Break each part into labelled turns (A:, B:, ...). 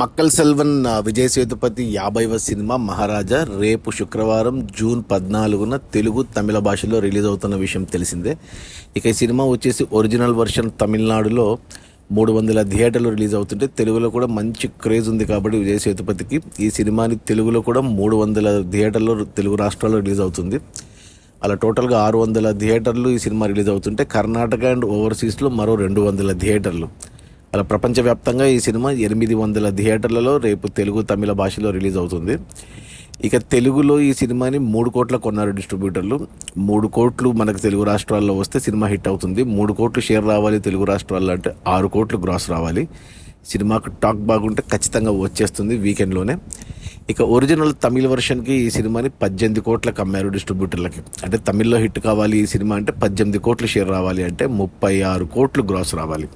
A: Makkal Selvan Vijay Sethupathi 50వ cinema మహారాజా రేపు శుక్రవారం June 14న Telugu తమిళ భాషలో రిలీజ్ అవుతున్న విషయం తెలిసిందే. ఇక ఈ సినిమా వచ్చేసి ఒరిజినల్ వర్షన్ తమిళనాడులో 300 థియేటర్లు రిలీజ్ అవుతుంటే తెలుగులో కూడా మంచి క్రేజ్ ఉంది కాబట్టి విజయ్ సేతుపతికి ఈ సినిమాని తెలుగులో కూడా 300 థియేటర్లో తెలుగు రాష్ట్రాల్లో రిలీజ్ అవుతుంది. అలా టోటల్గా 600 థియేటర్లు ఈ సినిమా రిలీజ్ అవుతుంటే కర్ణాటక అండ్ ఓవర్సీస్లో మరో 200 థియేటర్లు, అలా ప్రపంచవ్యాప్తంగా ఈ సినిమా 800 థియేటర్లలో రేపు తెలుగు తమిళ భాషలో రిలీజ్ అవుతుంది. ఇక తెలుగులో ఈ సినిమాని 3 కోట్ల కొన్నారు డిస్ట్రిబ్యూటర్లు. 3 కోట్లు మనకు తెలుగు రాష్ట్రాల్లో వస్తే సినిమా హిట్ అవుతుంది. 3 కోట్లు షేర్ రావాలి తెలుగు రాష్ట్రాల్లో అంటే 6 కోట్లు గ్రాస్ రావాలి. సినిమాకు టాక్ బాగుంటే ఖచ్చితంగా వచ్చేస్తుంది వీకెండ్లోనే. ఇక ఒరిజినల్ తమిళ వర్షన్కి ఈ సినిమాని 18 కోట్లకు అమ్మారు డిస్ట్రిబ్యూటర్లకి. అంటే తమిళ్లో హిట్ కావాలి ఈ సినిమా అంటే 18 కోట్లు షేర్ రావాలి అంటే 36 కోట్లు గ్రాస్ రావాలి.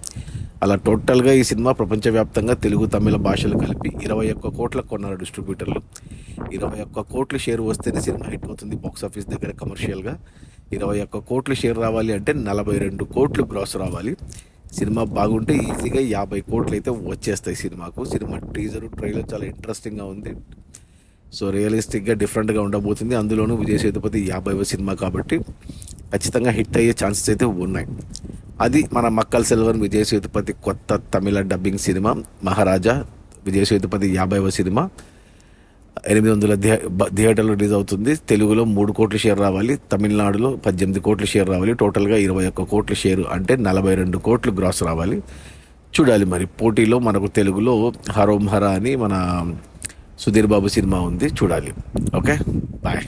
A: అలా టోటల్గా ఈ సినిమా ప్రపంచవ్యాప్తంగా తెలుగు తమిళ భాషలు కలిపి 21 కోట్లకు కొన్నారు డిస్ట్రిబ్యూటర్లు. 21 కోట్లు షేర్ వస్తేనే సినిమా హిట్ అవుతుంది బాక్స్ ఆఫీస్ దగ్గర కమర్షియల్గా. 21 కోట్లు షేర్ రావాలి అంటే 42 కోట్లు గ్రాస్ రావాలి. సినిమా బాగుంటే ఈజీగా 50 కోట్లు అయితే వచ్చేస్తాయి సినిమాకు. సినిమా టీజర్ ట్రైలర్ చాలా ఇంట్రెస్టింగ్గా ఉంది. సో రియలిస్టిక్గా డిఫరెంట్గా ఉండబోతుంది. అందులోనూ విజయ్ సేతుపతి 50వ సినిమా కాబట్టి ఖచ్చితంగా హిట్ అయ్యే ఛాన్సెస్ అయితే ఉన్నాయి. అది మన మక్కల్ సెల్వన్ విజయ్ సేతుపతి కొత్త తమిళ డబ్బింగ్ సినిమా మహారాజా. విజయ్ సేతుపతి 50వ సినిమా 800 థియేటర్లు రిలీజ్ అవుతుంది. తెలుగులో 3 కోట్ల షేర్ రావాలి, తమిళనాడులో 18 కోట్ల షేర్ రావాలి. టోటల్గా 21 కోట్ల షేరు అంటే 42 కోట్లు గ్రాస్ రావాలి. చూడాలి మరి. పోటీలో మనకు తెలుగులో హరోం హరా అని మన సుధీర్ బాబు సినిమా ఉంది, చూడాలి. Okay, bye.